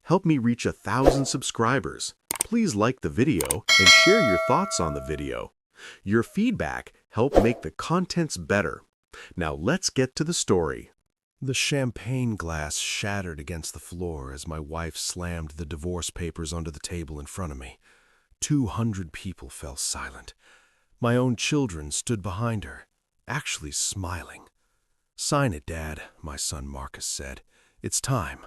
help me reach 1,000 subscribers. Please like the video and share your thoughts on the video. Your feedback helps make the contents better. Now let's get to the story. The champagne glass shattered against the floor as my wife slammed the divorce papers onto the table in front of me. 200 people fell silent. My own children stood behind her, actually smiling. "Sign it, Dad," my son Marcus said. "It's time."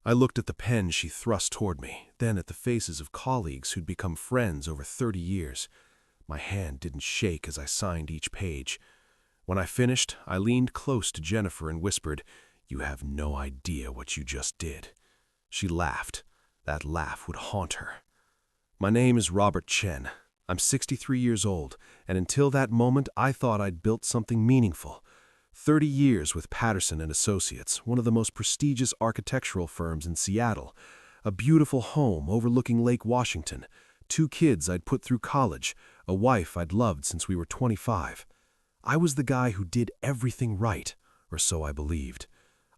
I looked at the pen she thrust toward me, then at the faces of colleagues who'd become friends over 30 years. My hand didn't shake as I signed each page. When I finished, I leaned close to Jennifer and whispered, "You have no idea what you just did." She laughed. That laugh would haunt her. My name is Robert Chen. I'm 63 years old, and until that moment I thought I'd built something meaningful. 30 years with Patterson and Associates, one of the most prestigious architectural firms in Seattle. A beautiful home overlooking Lake Washington. 2 kids I'd put through college. A wife I'd loved since we were 25. I was the guy who did everything right, or so I believed.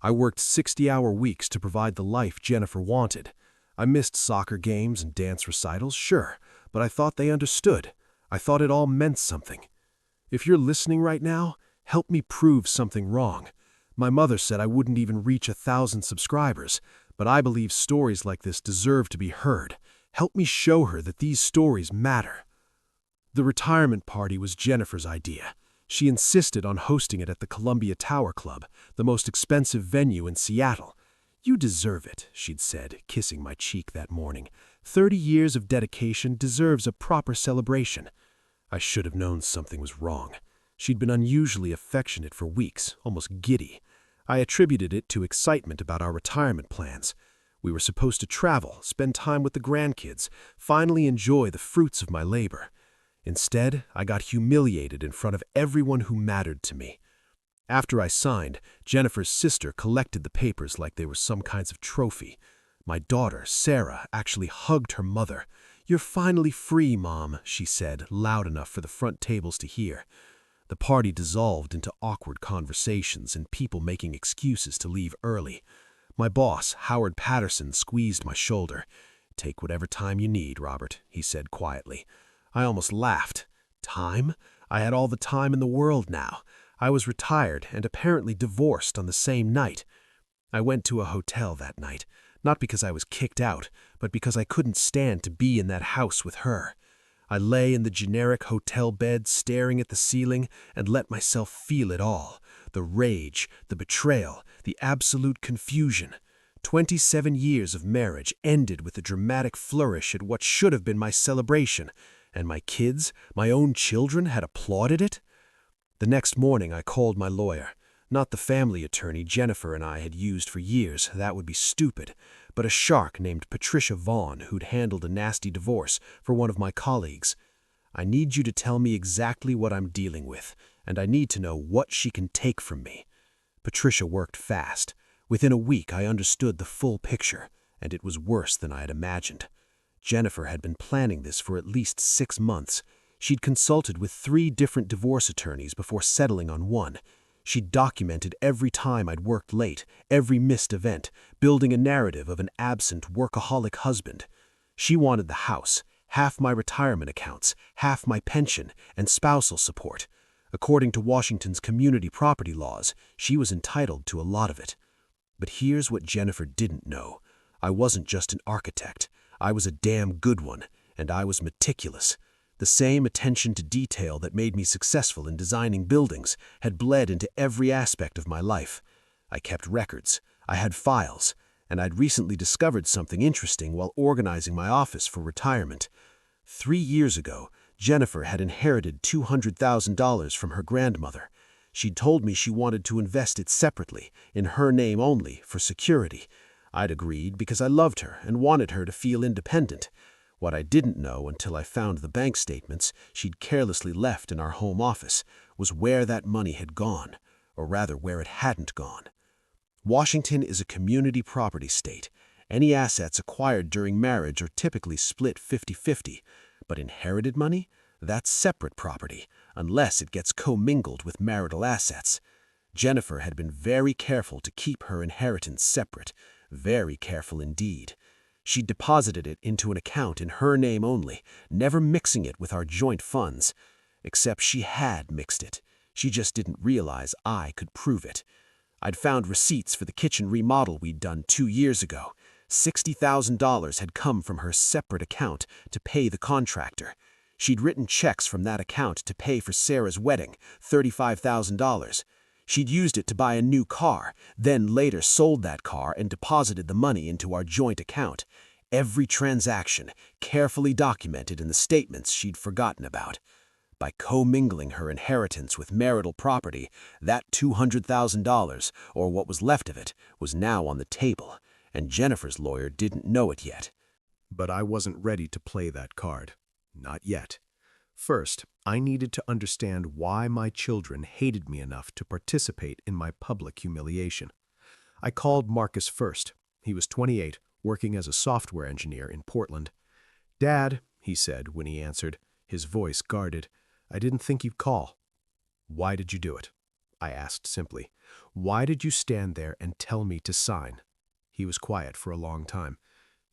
I worked 60-hour weeks to provide the life Jennifer wanted. I missed soccer games and dance recitals, sure, but I thought they understood. I thought it all meant something. If you're listening right now, help me prove something wrong. My mother said I wouldn't even reach 1,000 subscribers, but I believe stories like this deserve to be heard. Help me show her that these stories matter. The retirement party was Jennifer's idea. She insisted on hosting it at the Columbia Tower Club, the most expensive venue in Seattle. "You deserve it," she'd said, kissing my cheek that morning. 30 years of dedication deserves a proper celebration." I should have known something was wrong. She'd been unusually affectionate for weeks, almost giddy. I attributed it to excitement about our retirement plans. We were supposed to travel, spend time with the grandkids, finally enjoy the fruits of my labor. Instead, I got humiliated in front of everyone who mattered to me. After I signed, Jennifer's sister collected the papers like they were some kinds of trophy. My daughter, Sarah, actually hugged her mother. "You're finally free, Mom," she said, loud enough for the front tables to hear. The party dissolved into awkward conversations and people making excuses to leave early. My boss, Howard Patterson, squeezed my shoulder. "Take whatever time you need, Robert," he said quietly. I almost laughed. Time? I had all the time in the world now. I was retired and apparently divorced on the same night. I went to a hotel that night, not because I was kicked out, but because I couldn't stand to be in that house with her. I lay in the generic hotel bed staring at the ceiling and let myself feel it all. The rage, the betrayal, the absolute confusion. 27 years of marriage ended with a dramatic flourish at what should have been my celebration, and my kids, my own children, had applauded it? The next morning I called my lawyer. Not the family attorney Jennifer and I had used for years, that would be stupid, but a shark named Patricia Vaughn who'd handled a nasty divorce for one of my colleagues. "I need you to tell me exactly what I'm dealing with, and I need to know what she can take from me." Patricia worked fast. Within a week I understood the full picture, and it was worse than I had imagined. Jennifer had been planning this for at least 6 months. She'd consulted with 3 different divorce attorneys before settling on one. She'd documented every time I'd worked late, every missed event, building a narrative of an absent, workaholic husband. She wanted the house, half my retirement accounts, half my pension, and spousal support. According to Washington's community property laws, she was entitled to a lot of it. But here's what Jennifer didn't know. I wasn't just an architect. I was a damn good one, and I was meticulous. The same attention to detail that made me successful in designing buildings had bled into every aspect of my life. I kept records, I had files, and I'd recently discovered something interesting while organizing my office for retirement. 3 years ago, Jennifer had inherited $200,000 from her grandmother. She'd told me she wanted to invest it separately, in her name only, for security. I'd agreed because I loved her and wanted her to feel independent. What I didn't know until I found the bank statements she'd carelessly left in our home office was where that money had gone, or rather where it hadn't gone. Washington is a community property state. Any assets acquired during marriage are typically split 50-50, but inherited money? That's separate property, unless it gets commingled with marital assets. Jennifer had been very careful to keep her inheritance separate. Very careful indeed. She'd deposited it into an account in her name only, never mixing it with our joint funds. Except she had mixed it. She just didn't realize I could prove it. I'd found receipts for the kitchen remodel we'd done 2 years ago. $60,000 had come from her separate account to pay the contractor. She'd written checks from that account to pay for Sarah's wedding, $35,000. She'd used it to buy a new car, then later sold that car and deposited the money into our joint account. Every transaction carefully documented in the statements she'd forgotten about. By commingling her inheritance with marital property, that $200,000, or what was left of it, was now on the table, and Jennifer's lawyer didn't know it yet. But I wasn't ready to play that card. Not yet. First, I needed to understand why my children hated me enough to participate in my public humiliation. I called Marcus first. He was 28, working as a software engineer in Portland. "Dad," he said when he answered, his voice guarded, "I didn't think you'd call." "Why did you do it?" I asked simply. "Why did you stand there and tell me to sign?" He was quiet for a long time.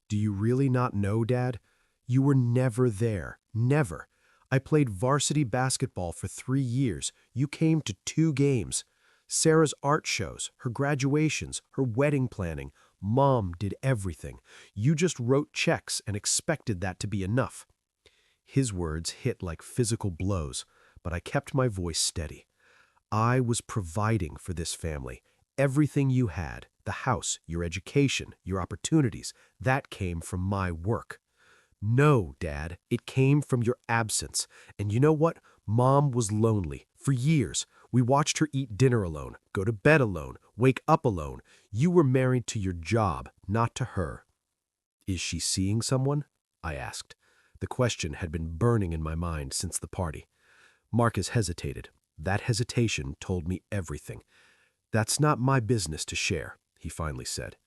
"Do you really not know, Dad? You were never there. Never. I played varsity basketball for 3 years. You came to 2 games. Sarah's art shows, her graduations, her wedding planning. Mom did everything. You just wrote checks and expected that to be enough." His words hit like physical blows, but I kept my voice steady. "I was providing for this family. Everything you had, the house, your education, your opportunities, that came from my work." "No, Dad, it came from your absence. And you know what? Mom was lonely. For years. We watched her eat dinner alone, go to bed alone, wake up alone. You were married to your job, not to her." "Is she seeing someone?" I asked. The question had been burning in my mind since the party. Marcus hesitated. That hesitation told me everything. "That's not my business to share," he finally said.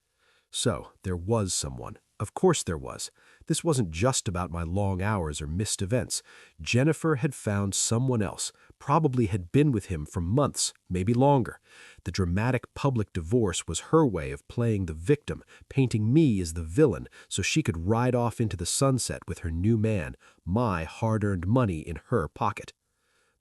So, there was someone. Of course there was. This wasn't just about my long hours or missed events. Jennifer had found someone else, probably had been with him for months, maybe longer. The dramatic public divorce was her way of playing the victim, painting me as the villain so she could ride off into the sunset with her new man, my hard-earned money in her pocket.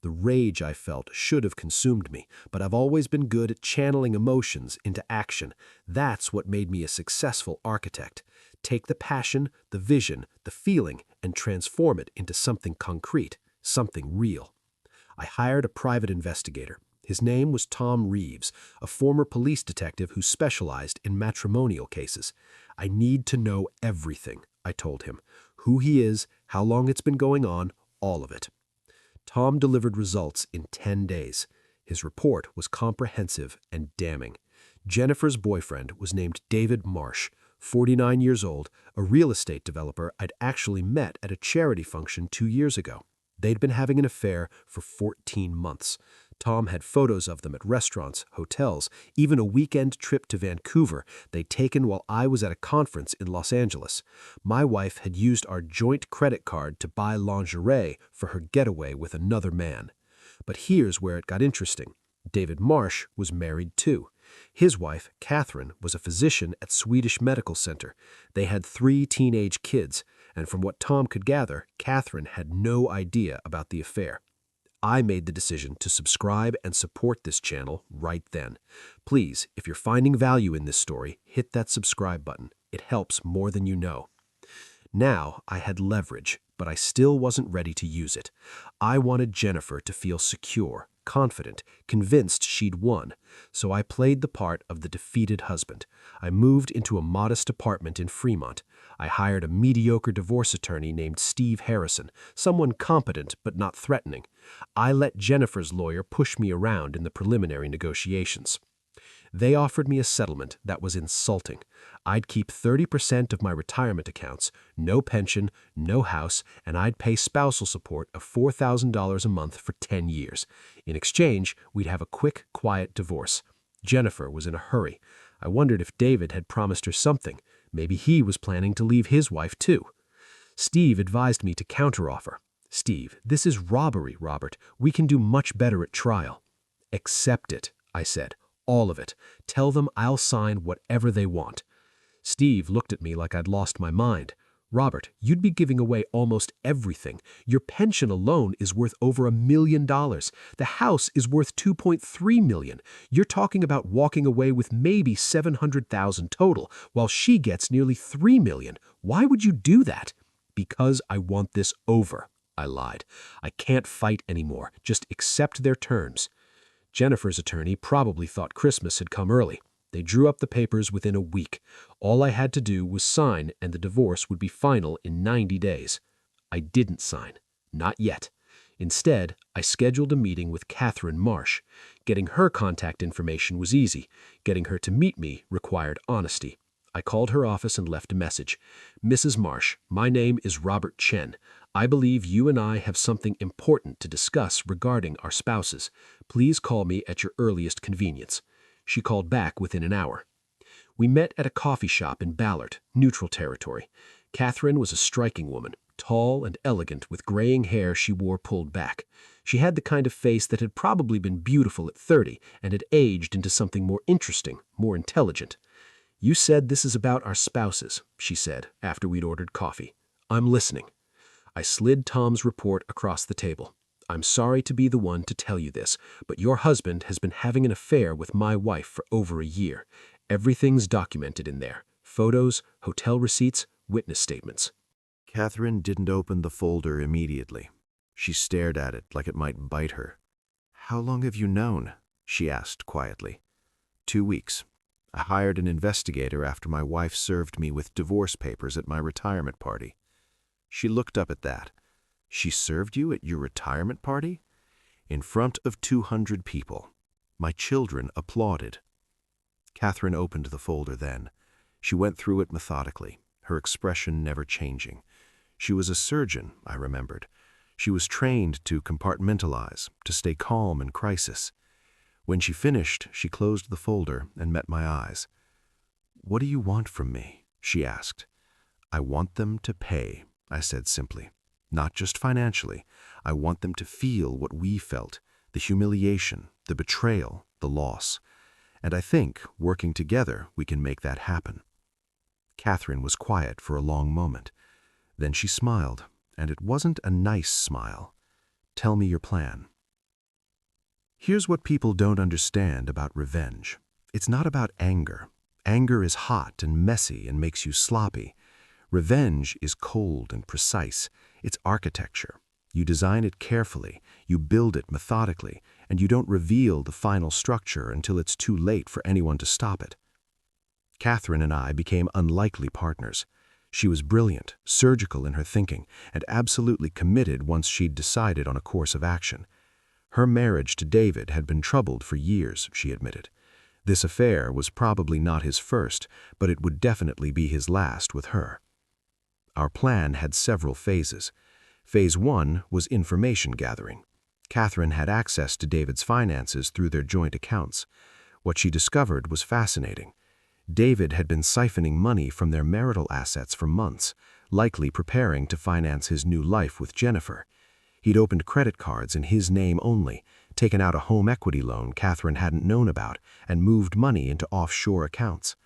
The rage I felt should have consumed me, but I've always been good at channeling emotions into action. That's what made me a successful architect. Take the passion, the vision, the feeling, and transform it into something concrete, something real. I hired a private investigator. His name was Tom Reeves, a former police detective who specialized in matrimonial cases. "I need to know everything," I told him. "Who he is, how long it's been going on, all of it." Tom delivered results in 10 days. His report was comprehensive and damning. Jennifer's boyfriend was named David Marsh, 49 years old, a real estate developer I'd actually met at a charity function 2 years ago. They'd been having an affair for 14 months. Tom had photos of them at restaurants, hotels, even a weekend trip to Vancouver they'd taken while I was at a conference in Los Angeles. My wife had used our joint credit card to buy lingerie for her getaway with another man. But here's where it got interesting. David Marsh was married too. His wife, Catherine, was a physician at Swedish Medical Center. They had 3 teenage kids, and from what Tom could gather, Catherine had no idea about the affair. I made the decision to subscribe and support this channel right then. Please, if you're finding value in this story, hit that subscribe button. It helps more than you know. Now I had leverage, but I still wasn't ready to use it. I wanted Jennifer to feel secure, confident, convinced she'd won. So I played the part of the defeated husband. I moved into a modest apartment in Fremont. I hired a mediocre divorce attorney named Steve Harrison, someone competent but not threatening. I let Jennifer's lawyer push me around in the preliminary negotiations. They offered me a settlement that was insulting. I'd keep 30% of my retirement accounts, no pension, no house, and I'd pay spousal support of $4,000 a month for 10 years. In exchange, we'd have a quick, quiet divorce. Jennifer was in a hurry. I wondered if David had promised her something. Maybe he was planning to leave his wife too. Steve advised me to counteroffer. "Steve, this is robbery, Robert. We can do much better at trial." "Accept it," I said. "All of it. Tell them I'll sign whatever they want." Steve looked at me like I'd lost my mind. Robert, you'd be giving away almost everything. Your pension alone is worth over $1 million. The house is worth $2.3 million. You're talking about walking away with maybe $700,000 total, while she gets nearly $3 million. Why would you do that? Because I want this over, I lied. I can't fight anymore. Just accept their terms. Jennifer's attorney probably thought Christmas had come early. They drew up the papers within a week. All I had to do was sign, and the divorce would be final in 90 days. I didn't sign. Not yet. Instead, I scheduled a meeting with Catherine Marsh. Getting her contact information was easy. Getting her to meet me required honesty. I called her office and left a message. Mrs. Marsh, my name is Robert Chen. I believe you and I have something important to discuss regarding our spouses. Please call me at your earliest convenience. She called back within an hour. We met at a coffee shop in Ballard, neutral territory. Catherine was a striking woman, tall and elegant with graying hair she wore pulled back. She had the kind of face that had probably been beautiful at 30 and had aged into something more interesting, more intelligent. "You said this is about our spouses," she said after we'd ordered coffee. "I'm listening." I slid Tom's report across the table. "I'm sorry to be the one to tell you this, but your husband has been having an affair with my wife for over a year. Everything's documented in there. Photos, hotel receipts, witness statements." Catherine didn't open the folder immediately. She stared at it like it might bite her. "How long have you known?" she asked quietly. 2 weeks. I hired an investigator after my wife served me with divorce papers at my retirement party." She looked up at that. "She served you at your retirement party?" "In front of 200 people. My children applauded." Catherine opened the folder then. She went through it methodically, her expression never changing. She was a surgeon, I remembered. She was trained to compartmentalize, to stay calm in crisis. When she finished, she closed the folder and met my eyes. "What do you want from me?" she asked. "I want them to pay," I said simply. "Not just financially. I want them to feel what we felt, the humiliation, the betrayal, the loss. And I think, working together, we can make that happen." Catherine was quiet for a long moment. Then she smiled, and it wasn't a nice smile. "Tell me your plan." Here's what people don't understand about revenge. It's not about anger. Anger is hot and messy and makes you sloppy. Revenge is cold and precise. It's architecture. You design it carefully, you build it methodically, and you don't reveal the final structure until it's too late for anyone to stop it. Catherine and I became unlikely partners. She was brilliant, surgical in her thinking, and absolutely committed once she'd decided on a course of action. Her marriage to David had been troubled for years, she admitted. This affair was probably not his first, but it would definitely be his last with her. Our plan had several phases. Phase 1 was information gathering. Catherine had access to David's finances through their joint accounts. What she discovered was fascinating. David had been siphoning money from their marital assets for months, likely preparing to finance his new life with Jennifer. He'd opened credit cards in his name only, taken out a home equity loan Catherine hadn't known about, and moved money into offshore accounts.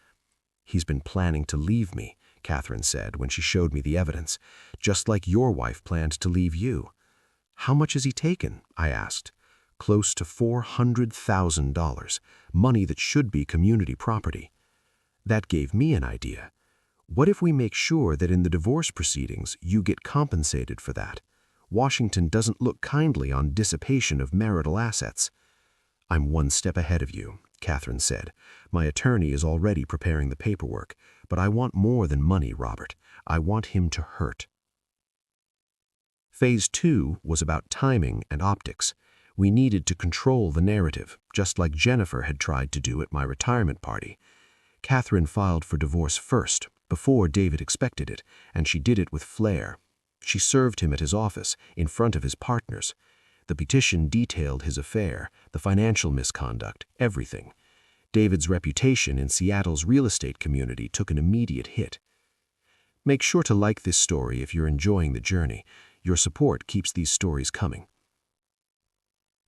"He's been planning to leave me," Catherine said when she showed me the evidence, "just like your wife planned to leave you." "How much has he taken?" I asked. "Close to $400,000, money that should be community property." That gave me an idea. "What if we make sure that in the divorce proceedings you get compensated for that? Washington doesn't look kindly on dissipation of marital assets." "I'm one step ahead of you," Catherine said. "My attorney is already preparing the paperwork, but I want more than money, Robert. I want him to hurt." Phase 2 was about timing and optics. We needed to control the narrative, just like Jennifer had tried to do at my retirement party. Catherine filed for divorce first, before David expected it, and she did it with flair. She served him at his office, in front of his partners. The petition detailed his affair, the financial misconduct, everything. David's reputation in Seattle's real estate community took an immediate hit. Make sure to like this story if you're enjoying the journey. Your support keeps these stories coming.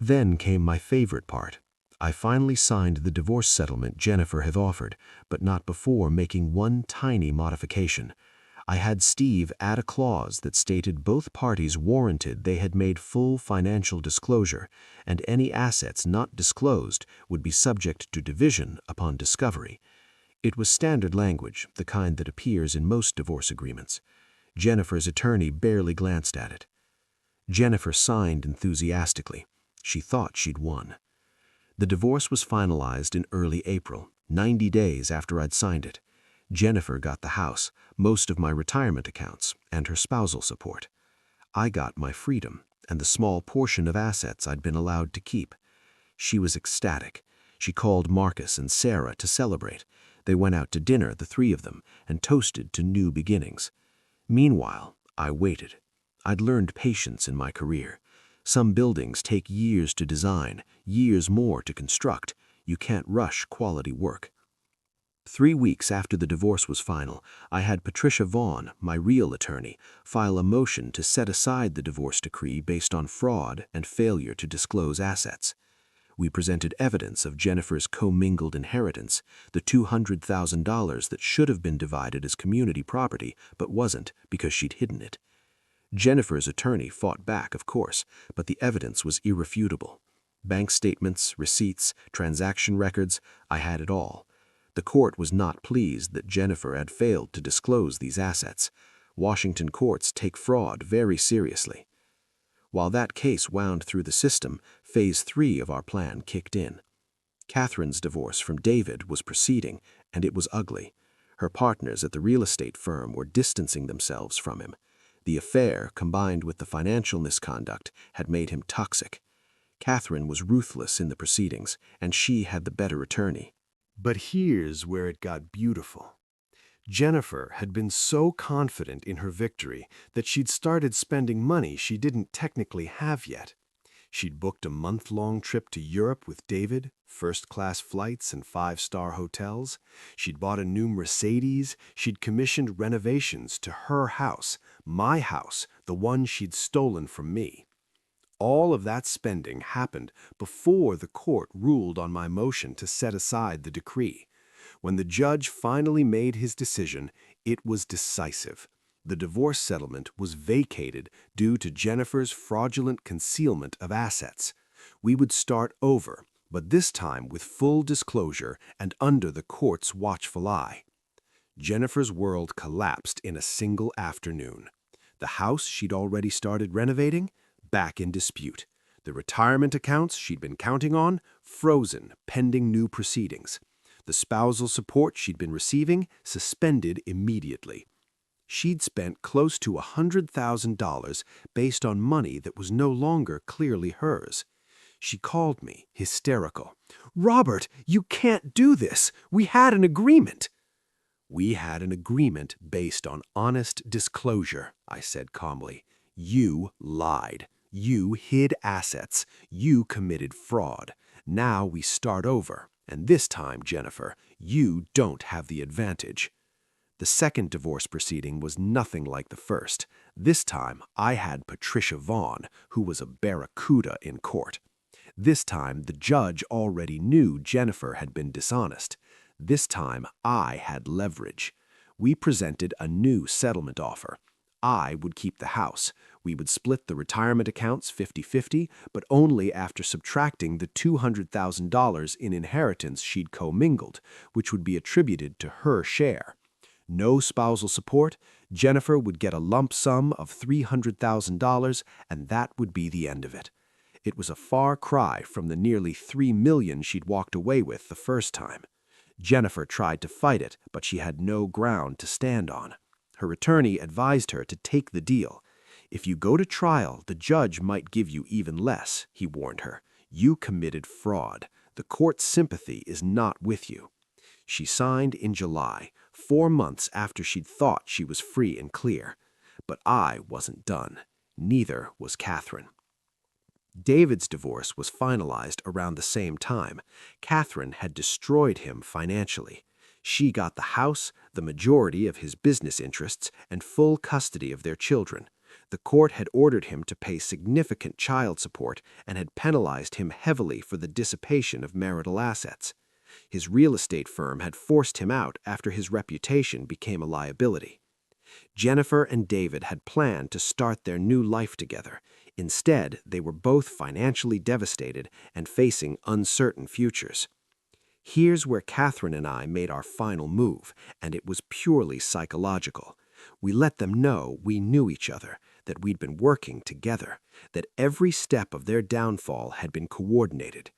Then came my favorite part. I finally signed the divorce settlement Jennifer had offered, but not before making one tiny modification. I had Steve add a clause that stated both parties warranted they had made full financial disclosure, and any assets not disclosed would be subject to division upon discovery. It was standard language, the kind that appears in most divorce agreements. Jennifer's attorney barely glanced at it. Jennifer signed enthusiastically. She thought she'd won. The divorce was finalized in early April, 90 days after I'd signed it. Jennifer got the house, most of my retirement accounts, and her spousal support. I got my freedom and the small portion of assets I'd been allowed to keep. She was ecstatic. She called Marcus and Sarah to celebrate. They went out to dinner, the three of them, and toasted to new beginnings. Meanwhile, I waited. I'd learned patience in my career. Some buildings take years to design, years more to construct. You can't rush quality work. 3 weeks after the divorce was final, I had Patricia Vaughn, my real attorney, file a motion to set aside the divorce decree based on fraud and failure to disclose assets. We presented evidence of Jennifer's commingled inheritance, the $200,000 that should have been divided as community property but wasn't because she'd hidden it. Jennifer's attorney fought back, of course, but the evidence was irrefutable. Bank statements, receipts, transaction records, I had it all. The court was not pleased that Jennifer had failed to disclose these assets. Washington courts take fraud very seriously. While that case wound through the system, Phase 3 of our plan kicked in. Catherine's divorce from David was proceeding, and it was ugly. Her partners at the real estate firm were distancing themselves from him. The affair, combined with the financial misconduct, had made him toxic. Catherine was ruthless in the proceedings, and she had the better attorney. But here's where it got beautiful. Jennifer had been so confident in her victory that she'd started spending money she didn't technically have yet. She'd booked a month-long trip to Europe with David, first-class flights and 5-star hotels. She'd bought a new Mercedes. She'd commissioned renovations to her house, my house, the one she'd stolen from me. All of that spending happened before the court ruled on my motion to set aside the decree. When the judge finally made his decision, it was decisive. The divorce settlement was vacated due to Jennifer's fraudulent concealment of assets. We would start over, but this time with full disclosure and under the court's watchful eye. Jennifer's world collapsed in a single afternoon. The house she'd already started renovating, back in dispute. The retirement accounts she'd been counting on, frozen, pending new proceedings. The spousal support she'd been receiving, suspended immediately. She'd spent close to $100,000 based on money that was no longer clearly hers. She called me, hysterical. "Robert, you can't do this. We had an agreement." "We had an agreement based on honest disclosure," I said calmly. "You lied. You hid assets. You committed fraud. Now we start over. And this time, Jennifer, you don't have the advantage." The second divorce proceeding was nothing like the first. This time, I had Patricia Vaughn, who was a barracuda in court. This time, the judge already knew Jennifer had been dishonest. This time, I had leverage. We presented a new settlement offer. I would keep the house. We would split the retirement accounts 50-50, but only after subtracting the $200,000 in inheritance she'd commingled, which would be attributed to her share. No spousal support. Jennifer would get a lump sum of $300,000, and that would be the end of it. It was a far cry from the nearly $3 million she'd walked away with the first time. Jennifer tried to fight it, but she had no ground to stand on. Her attorney advised her to take the deal. "If you go to trial, the judge might give you even less," he warned her. "You committed fraud. The court's sympathy is not with you." She signed in July, 4 months after she'd thought she was free and clear. But I wasn't done. Neither was Catherine. David's divorce was finalized around the same time. Catherine had destroyed him financially. She got the house, the majority of his business interests, and full custody of their children. The court had ordered him to pay significant child support and had penalized him heavily for the dissipation of marital assets. His real estate firm had forced him out after his reputation became a liability. Jennifer and David had planned to start their new life together. Instead, they were both financially devastated and facing uncertain futures. Here's where Catherine and I made our final move, and it was purely psychological. We let them know we knew each other, that we'd been working together, that every step of their downfall had been coordinated.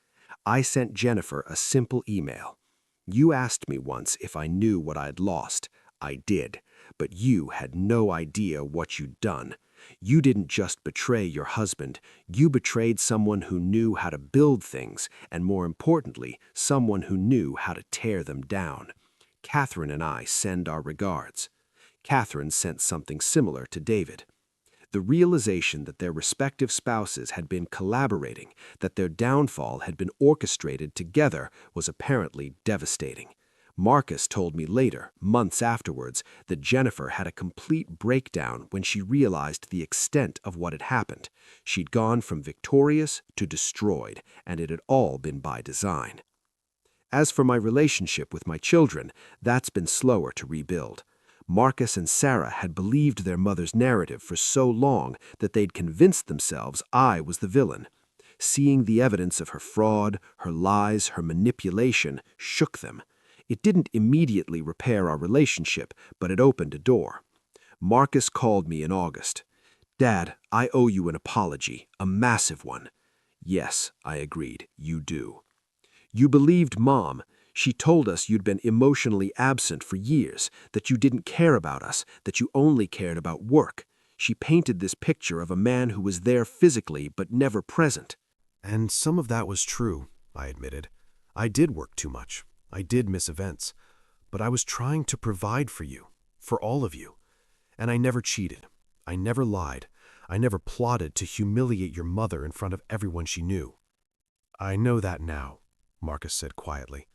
I sent Jennifer a simple email. You asked me once if I knew what I'd lost. I did, but you had no idea what you'd done. You didn't just betray your husband, you betrayed someone who knew how to build things, and more importantly, someone who knew how to tear them down. Catherine and I send our regards. Catherine sent something similar to David. The realization that their respective spouses had been collaborating, that their downfall had been orchestrated together, was apparently devastating. Marcus told me later, months afterwards, that Jennifer had a complete breakdown when she realized the extent of what had happened. She'd gone from victorious to destroyed, and it had all been by design. As for my relationship with my children, that's been slower to rebuild. Marcus and Sarah had believed their mother's narrative for so long that they'd convinced themselves I was the villain. Seeing the evidence of her fraud, her lies, her manipulation shook them. It didn't immediately repair our relationship, but it opened a door. Marcus called me in August. "Dad, I owe you an apology, a massive one." "Yes," I agreed, "you do." "You believed Mom. She told us you'd been emotionally absent for years, that you didn't care about us, that you only cared about work. She painted this picture of a man who was there physically but never present." And some of that was true, I admitted. I did work too much. I did miss events. But I was trying to provide for you, for all of you. And I never cheated. I never lied. I never plotted to humiliate your mother in front of everyone she knew. "I know that now," Marcus said quietly.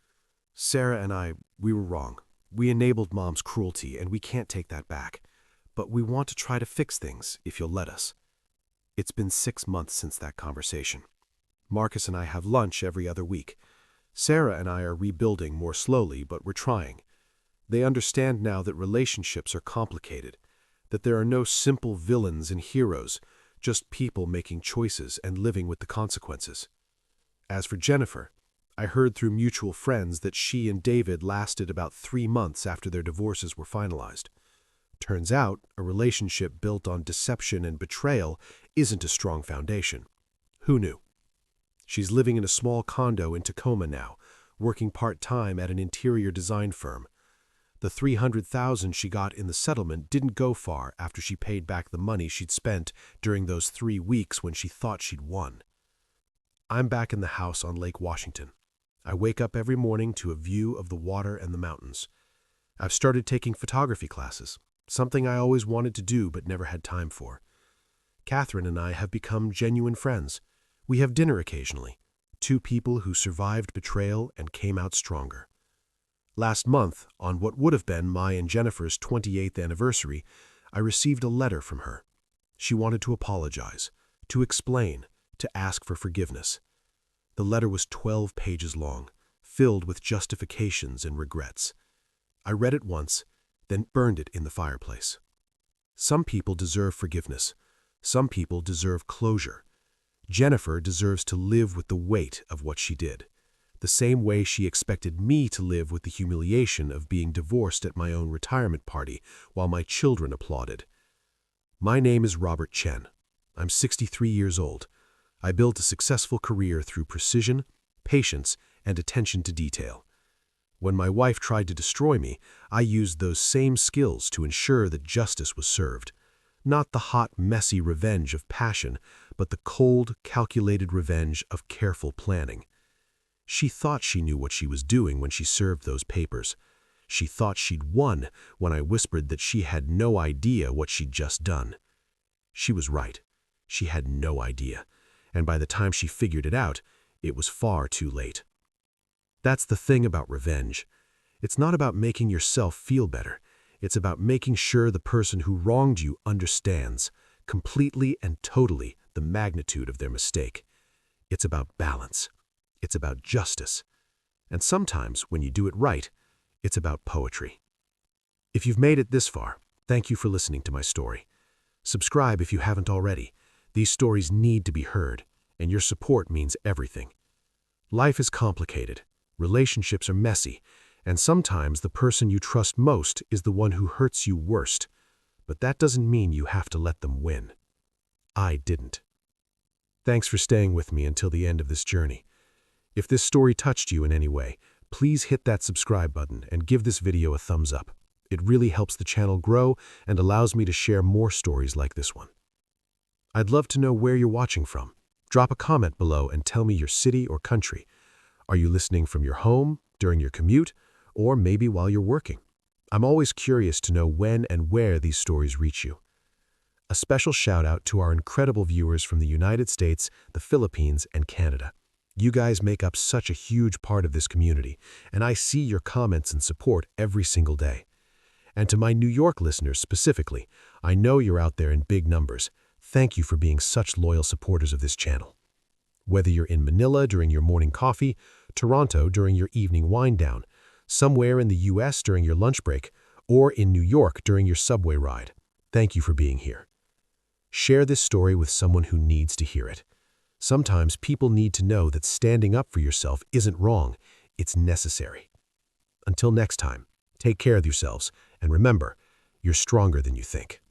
"Sarah and I, we were wrong. We enabled Mom's cruelty, and we can't take that back. But we want to try to fix things, if you'll let us." It's been 6 months since that conversation. Marcus and I have lunch every other week. Sarah and I are rebuilding more slowly, but we're trying. They understand now that relationships are complicated, that there are no simple villains and heroes, just people making choices and living with the consequences. As for Jennifer, I heard through mutual friends that she and David lasted about 3 months after their divorces were finalized. Turns out, a relationship built on deception and betrayal isn't a strong foundation. Who knew? She's living in a small condo in Tacoma now, working part-time at an interior design firm. The $300,000 she got in the settlement didn't go far after she paid back the money she'd spent during those 3 weeks when she thought she'd won. I'm back in the house on Lake Washington. I wake up every morning to a view of the water and the mountains. I've started taking photography classes, something I always wanted to do but never had time for. Catherine and I have become genuine friends. We have dinner occasionally, 2 people who survived betrayal and came out stronger. Last month, on what would have been my and Jennifer's 28th anniversary, I received a letter from her. She wanted to apologize, to explain, to ask for forgiveness. The letter was 12 pages long, filled with justifications and regrets. I read it once, then burned it in the fireplace. Some people deserve forgiveness. Some people deserve closure. Jennifer deserves to live with the weight of what she did, the same way she expected me to live with the humiliation of being divorced at my own retirement party while my children applauded. My name is Robert Chen. I'm 63 years old. I built a successful career through precision, patience, and attention to detail. When my wife tried to destroy me, I used those same skills to ensure that justice was served. Not the hot, messy revenge of passion, but the cold, calculated revenge of careful planning. She thought she knew what she was doing when she served those papers. She thought she'd won when I whispered that she had no idea what she'd just done. She was right. She had no idea. And by the time she figured it out, it was far too late. That's the thing about revenge. It's not about making yourself feel better. It's about making sure the person who wronged you understands, completely and totally the magnitude of their mistake. It's about balance. It's about justice. And sometimes, when you do it right, it's about poetry. If you've made it this far, thank you for listening to my story. Subscribe if you haven't already. These stories need to be heard, and your support means everything. Life is complicated, relationships are messy, and sometimes the person you trust most is the one who hurts you worst. But that doesn't mean you have to let them win. I didn't. Thanks for staying with me until the end of this journey. If this story touched you in any way, please hit that subscribe button and give this video a thumbs up. It really helps the channel grow and allows me to share more stories like this one. I'd love to know where you're watching from. Drop a comment below and tell me your city or country. Are you listening from your home, during your commute, or maybe while you're working? I'm always curious to know when and where these stories reach you. A special shout out to our incredible viewers from the United States, the Philippines, and Canada. You guys make up such a huge part of this community, and I see your comments and support every single day. And to my New York listeners specifically, I know you're out there in big numbers. Thank you for being such loyal supporters of this channel. Whether you're in Manila during your morning coffee, Toronto during your evening wind down, somewhere in the US during your lunch break, or in New York during your subway ride, thank you for being here. Share this story with someone who needs to hear it. Sometimes people need to know that standing up for yourself isn't wrong, it's necessary. Until next time, take care of yourselves, and remember, you're stronger than you think.